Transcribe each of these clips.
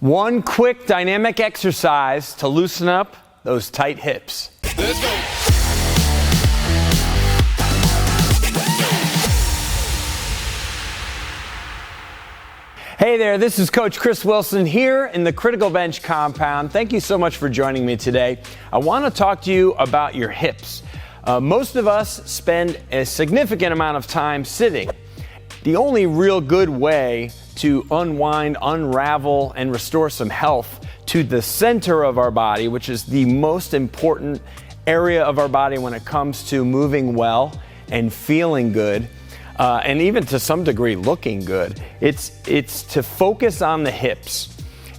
One quick dynamic exercise to loosen up those tight hips. Let's go. Hey there, this is Coach Chris Wilson here in the Critical Bench compound. Thank you so much for joining me today. I want to talk to you about your hips. Most of us spend a significant amount of time sitting. The only real good way to unwind, unravel, and restore some health to the center of our body, which is the most important area of our body when it comes to moving well and feeling good, and even to some degree looking good, it's to focus on the hips.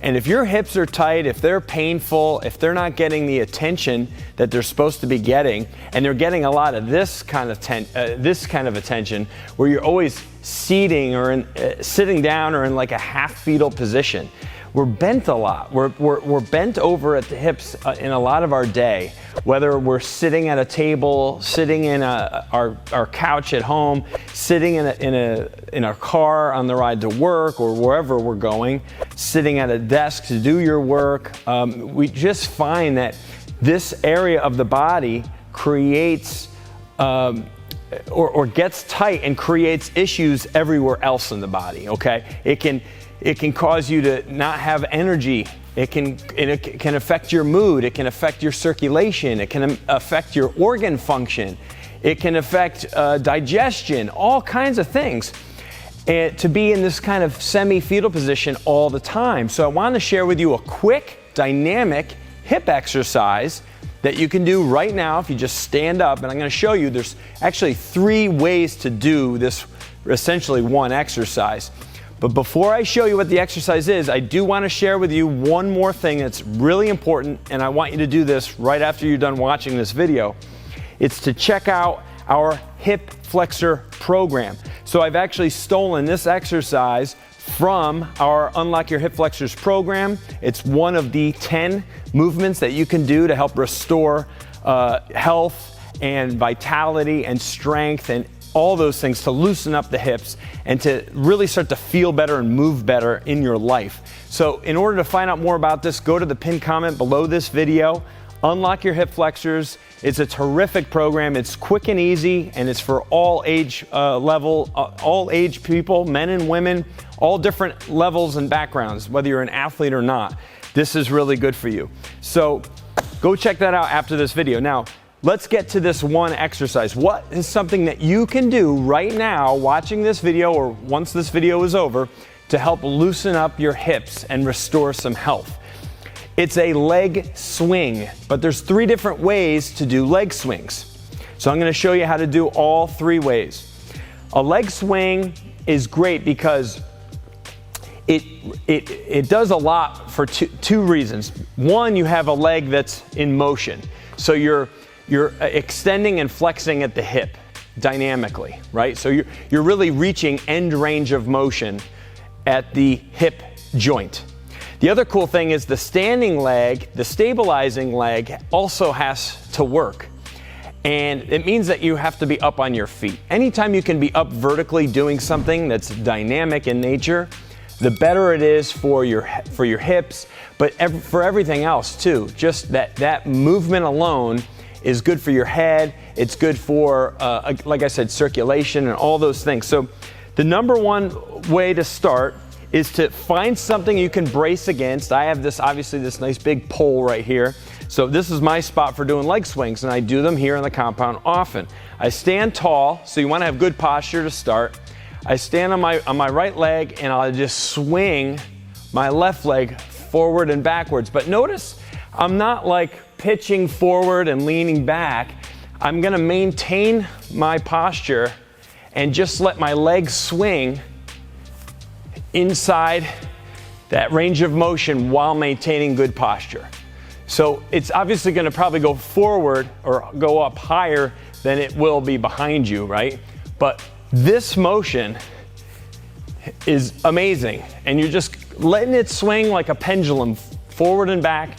And if your hips are tight, if they're painful, if they're not getting the attention that they're supposed to be getting, and they're getting a lot of this kind of attention, where you're always seating or sitting down or in like a half fetal position, we're bent a lot. We're bent over at the hips in a lot of our day, whether we're sitting at a table, sitting in our couch at home, sitting in our car on the ride to work or wherever we're going, sitting at a desk to do your work. We just find that this area of the body creates or gets tight and creates issues everywhere else in the body, okay? It can cause you to not have energy. It can affect your mood. It can affect your circulation. It can affect your organ function. It can affect digestion, all kinds of things. And to be in this kind of semi-fetal position all the time. So I want to share with you a quick, dynamic hip exercise that you can do right now if you just stand up. And I'm going to show you there's actually 3 ways to do this, essentially one exercise. But before I show you what the exercise is, I do want to share with you one more thing that's really important, and I want you to do this right after you're done watching this video. It's to check out our hip flexor program. So I've actually stolen this exercise from our Unlock Your Hip Flexors program. It's one of the 10 movements that you can do to help restore health and vitality and strength and all those things, to loosen up the hips and to really start to feel better and move better in your life. So in order to find out more about this, go to the pinned comment below this video. Unlock Your Hip Flexors. It's a terrific program. It's quick and easy, and it's for all age all age people, men and women, all different levels and backgrounds, whether you're an athlete or not. This is really good for you. So go check that out after this video. Now, let's get to this one exercise. What is something that you can do right now watching this video or once this video is over to help loosen up your hips and restore some health? It's a leg swing, but there's 3 different ways to do leg swings. So I'm going to show you how to do all 3 ways. A leg swing is great because it does a lot for two reasons. One, you have a leg that's in motion. So you're extending and flexing at the hip dynamically, right? So you're really reaching end range of motion at the hip joint. The other cool thing is the standing leg, the stabilizing leg, also has to work. And it means that you have to be up on your feet. Anytime you can be up vertically doing something that's dynamic in nature, the better it is for your hips, but for everything else too. Just that movement alone is good for your head. It's good for, like I said, circulation and all those things. So the number one way to start is to find something you can brace against. I have obviously this nice big pole right here. So this is my spot for doing leg swings, and I do them here in the compound often. I stand tall, so you want to have good posture to start. I stand on my right leg, and I'll just swing my left leg forward and backwards. But notice I'm not like pitching forward and leaning back. I'm gonna maintain my posture and just let my legs swing inside that range of motion while maintaining good posture. So it's obviously gonna probably go forward or go up higher than it will be behind you, right? But this motion is amazing, and you're just letting it swing like a pendulum forward and back,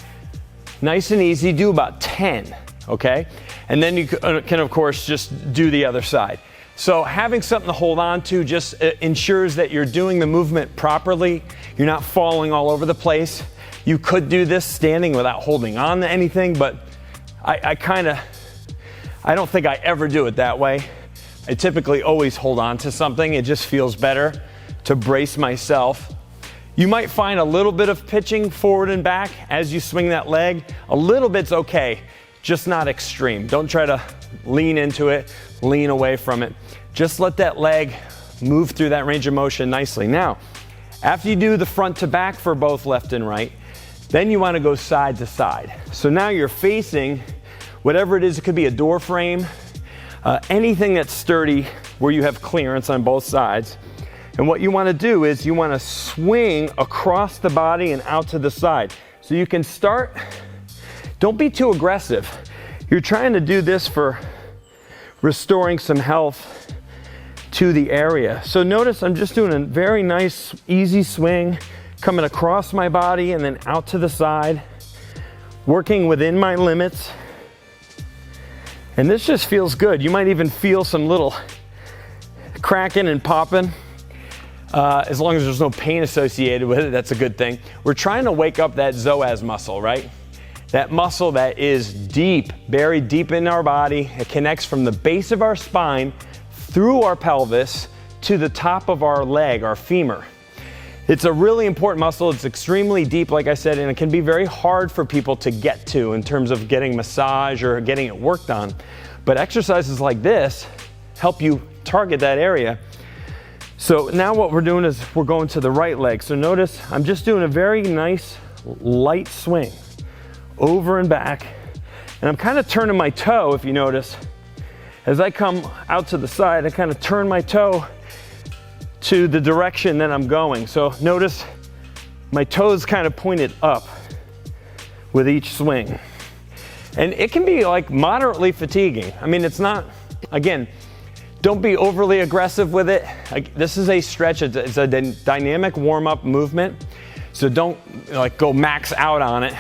nice and easy. Do about 10, okay? And then you can of course just do the other side. So having something to hold on to just ensures that you're doing the movement properly, You're not falling all over the place. You could do this standing without holding on to anything, but I don't think I ever do it that way. I typically always hold on to something. It just feels better to brace myself. You might find a little bit of pitching forward and back as you swing that leg. A little bit's okay, just not extreme. Don't try to lean into it, lean away from it. Just let that leg move through that range of motion nicely. Now, after you do the front to back for both left and right, then you want to go side to side. So now you're facing whatever it is. It could be a door frame, anything that's sturdy where you have clearance on both sides. And what you want to do is you want to swing across the body and out to the side. So you can start, don't be too aggressive. You're trying to do this for restoring some health to the area. So notice I'm just doing a very nice, easy swing, coming across my body and then out to the side, working within my limits. And this just feels good. You might even feel some little cracking and popping. As long as there's no pain associated with it, that's a good thing. We're trying to wake up that psoas muscle, right? That muscle that is deep, buried deep in our body. It connects from the base of our spine through our pelvis to the top of our leg, our femur. It's a really important muscle. It's extremely deep, like I said, and it can be very hard for people to get to in terms of getting massage or getting it worked on. But exercises like this help you target that area. So now what we're doing is we're going to the right leg. So notice I'm just doing a very nice light swing over and back. And I'm kind of turning my toe, if you notice. As I come out to the side, I kind of turn my toe to the direction that I'm going. So notice my toes kind of pointed up with each swing. And it can be like moderately fatiguing. I mean, it's not, again, don't be overly aggressive with it. This is a stretch, it's a dynamic warm-up movement. So don't like go max out on it.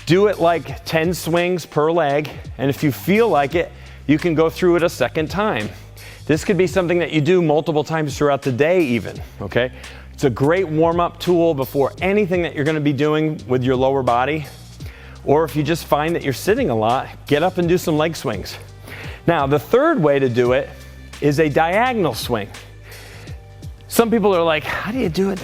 Do it like 10 swings per leg. And if you feel like it, you can go through it a second time. This could be something that you do multiple times throughout the day even, okay? It's a great warm-up tool before anything that you're gonna be doing with your lower body. Or if you just find that you're sitting a lot, get up and do some leg swings. Now, the third way to do it is a diagonal swing. Some people are like, how do you do it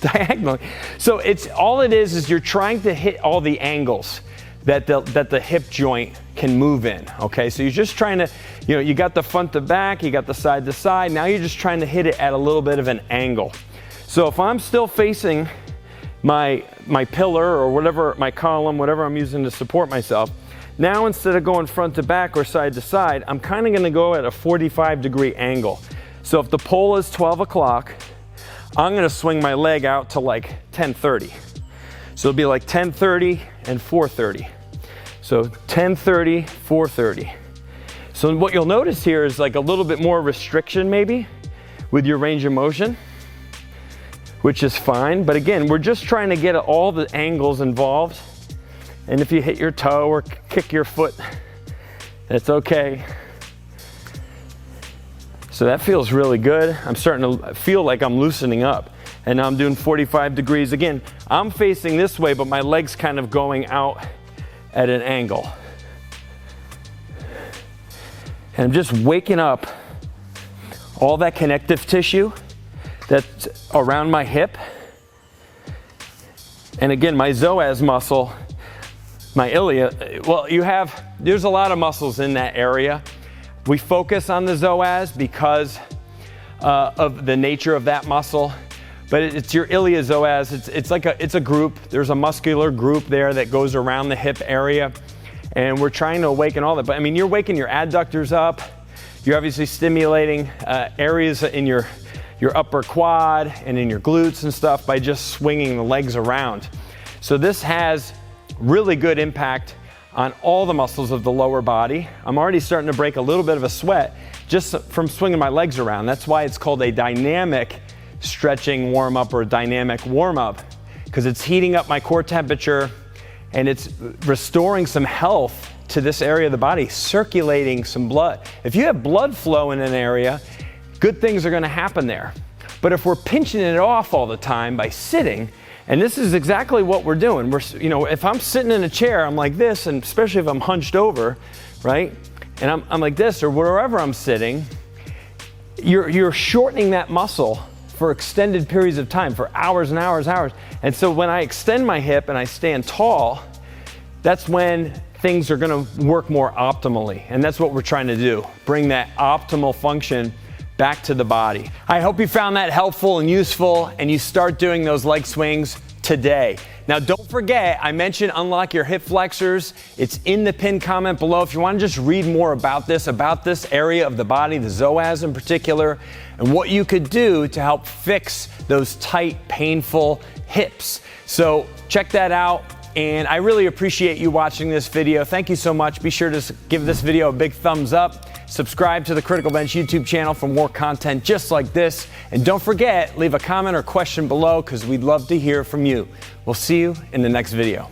diagonally? So all it is you're trying to hit all the angles that the hip joint can move in, okay? So you're just trying to, you got the front to back, you got the side to side, now you're just trying to hit it at a little bit of an angle. So if I'm still facing my pillar or whatever, my column, whatever I'm using to support myself, now instead of going front to back or side to side, I'm kind of gonna go at a 45-degree angle. So if the pole is 12 o'clock, I'm gonna swing my leg out to like 10:30. So it'll be like 10:30 and 4:30. So 10:30, 4:30. So what you'll notice here is like a little bit more restriction maybe with your range of motion, which is fine. But again, we're just trying to get all the angles involved. And if you hit your toe or kick your foot, that's okay. So that feels really good. I'm starting to feel like I'm loosening up. And now I'm doing 45 degrees. Again, I'm facing this way, but my leg's kind of going out at an angle. And I'm just waking up all that connective tissue that's around my hip. And again, my psoas muscle, my ilia, well, there's a lot of muscles in that area. We focus on the psoas because of the nature of that muscle, but it's your iliopsoas. It's a group. There's a muscular group there that goes around the hip area, and we're trying to awaken all that. But I mean, you're waking your adductors up. You're obviously stimulating areas in your upper quad and in your glutes and stuff by just swinging the legs around. So this has really good impact on all the muscles of the lower body. I'm already starting to break a little bit of a sweat just from swinging my legs around. That's why it's called a dynamic stretching warm-up or dynamic warm-up, because it's heating up my core temperature and it's restoring some health to this area of the body, circulating some blood. If you have blood flow in an area, good things are gonna happen there. But if we're pinching it off all the time by sitting, and this is exactly what we're doing. If I'm sitting in a chair, I'm like this, and especially if I'm hunched over, right? And I'm like this, or wherever I'm sitting, you're shortening that muscle for extended periods of time, for hours and hours and hours. And so when I extend my hip and I stand tall, that's when things are gonna work more optimally. And that's what we're trying to do, bring that optimal function back to the body. I hope you found that helpful and useful, and you start doing those leg swings today. Now, don't forget, I mentioned Unlock Your Hip Flexors. It's in the pinned comment below. If you want to just read more about this area of the body, the psoas in particular, and what you could do to help fix those tight, painful hips. So check that out. And I really appreciate you watching this video. Thank you so much. Be sure to give this video a big thumbs up. Subscribe to the Critical Bench YouTube channel for more content just like this. And don't forget, leave a comment or question below because we'd love to hear from you. We'll see you in the next video.